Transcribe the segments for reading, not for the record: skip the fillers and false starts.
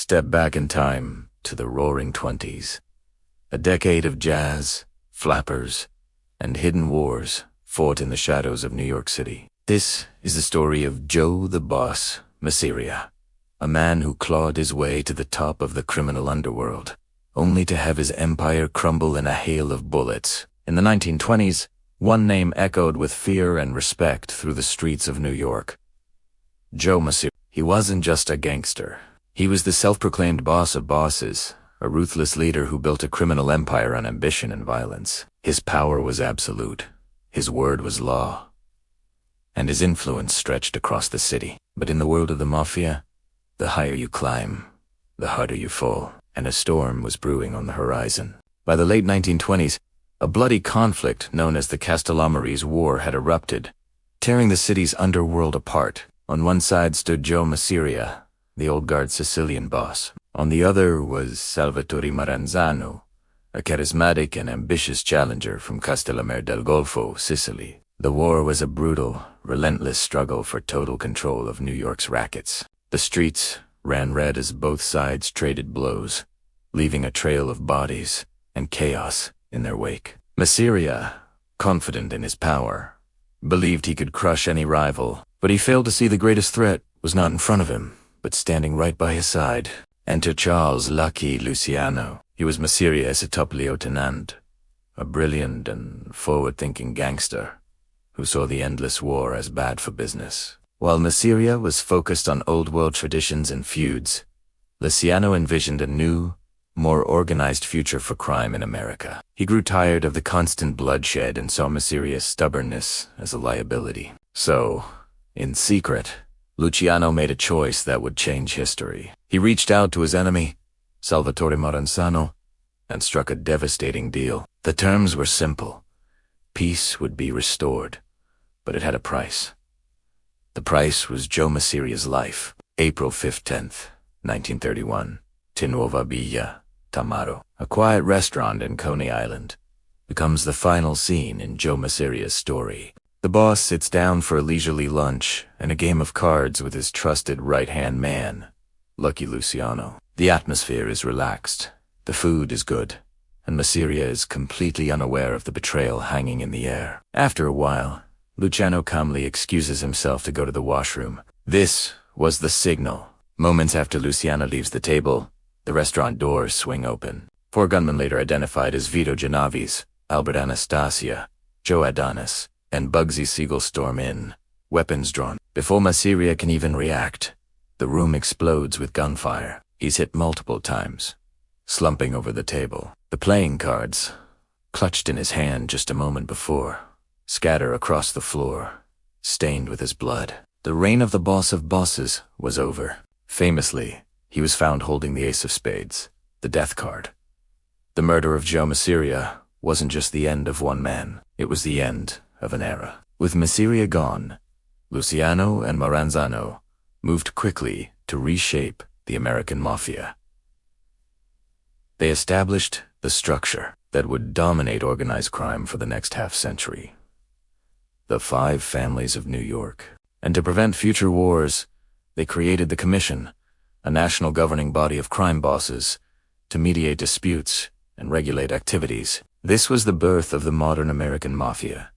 Step back in time to the Roaring '20s. A decade of jazz, flappers, and hidden wars fought in the shadows of New York City. This is the story of Joe the Boss Masseria, a man who clawed his way to the top of the criminal underworld, only to have his empire crumble in a hail of bullets. In the 1920s, one name echoed with fear and respect through the streets of New York. Joe Masseria. He wasn't just a gangster. He was the self-proclaimed boss of bosses, a ruthless leader who built a criminal empire on ambition and violence. His power was absolute. His word was law. And his influence stretched across the city. But in the world of the Mafia, the higher you climb, the harder you fall, and a storm was brewing on the horizon. By the late 1920s, a bloody conflict known as the Castellammarese War had erupted, tearing the city's underworld apart. On one side stood Joe Masseria, the old guard Sicilian boss. On the other was Salvatore Maranzano, a charismatic and ambitious challenger from Castellammarese del Golfo, Sicily. The war was a brutal, relentless struggle for total control of New York's rackets. The streets ran red as both sides traded blows, leaving a trail of bodies and chaos in their wake. Masseria, confident in his power, believed he could crush any rival, but he failed to see the greatest threat was not in front of him, but standing right by his side. Enter Charles Lucky Luciano. He was Masseria's top lieutenant, a brilliant and forward-thinking gangster who saw the endless war as bad for business. While Masseria was focused on old-world traditions and feuds, Luciano envisioned a new, more organized future for crime in America. He grew tired of the constant bloodshed and saw Masseria's stubbornness as a liability. So, in secret, Luciano made a choice that would change history. He reached out to his enemy, Salvatore Maranzano, and struck a devastating deal. The terms were simple. Peace would be restored, but it had a price. The price was Joe Masseria's life. April 5th, 10th, 1931, to Nuova Villa Tammaro, a quiet restaurant in Coney Island, becomes the final scene in Joe Masseria's story. The boss sits down for a leisurely lunch and a game of cards with his trusted right-hand man, Lucky Luciano. The atmosphere is relaxed, the food is good, and Masseria is completely unaware of the betrayal hanging in the air. After a while, Luciano calmly excuses himself to go to the washroom. This was the signal. Moments after Luciano leaves the table, the restaurant doors swing open. 4 gunmen later identified as Vito Genovese, Albert Anastasia, Joe Adonis, and Bugsy Siegel storm in, weapons drawn. Before Masseria can even react, the room explodes with gunfire. He's hit multiple times, slumping over the table. The playing cards, clutched in his hand just a moment before, scatter across the floor, stained with his blood. The reign of the boss of bosses was over. Famously, he was found holding the ace of spades, the death card. The murder of Joe Masseria wasn't just the end of one man, it was the end of an era. With Masseria gone, Luciano and Maranzano moved quickly to reshape the American Mafia. They established the structure that would dominate organized crime for the next half-century. The 5 families of New York. And to prevent future wars, they created the Commission, a national governing body of crime bosses, to mediate disputes and regulate activities. This was the birth of the modern American Mafia,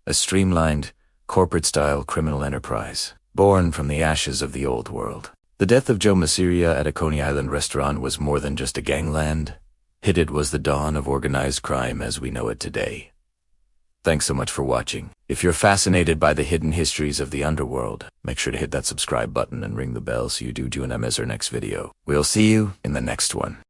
a streamlined, corporate-style criminal enterprise, born from the ashes of the old world. The death of Joe Masseria at a Coney Island restaurant was more than just a gangland. It was the dawn of organized crime as we know it today. Thanks so much for watching. If you're fascinated by the hidden histories of the underworld, make sure to hit that subscribe button and ring the bell so you do join us in our next video. We'll see you in the next one.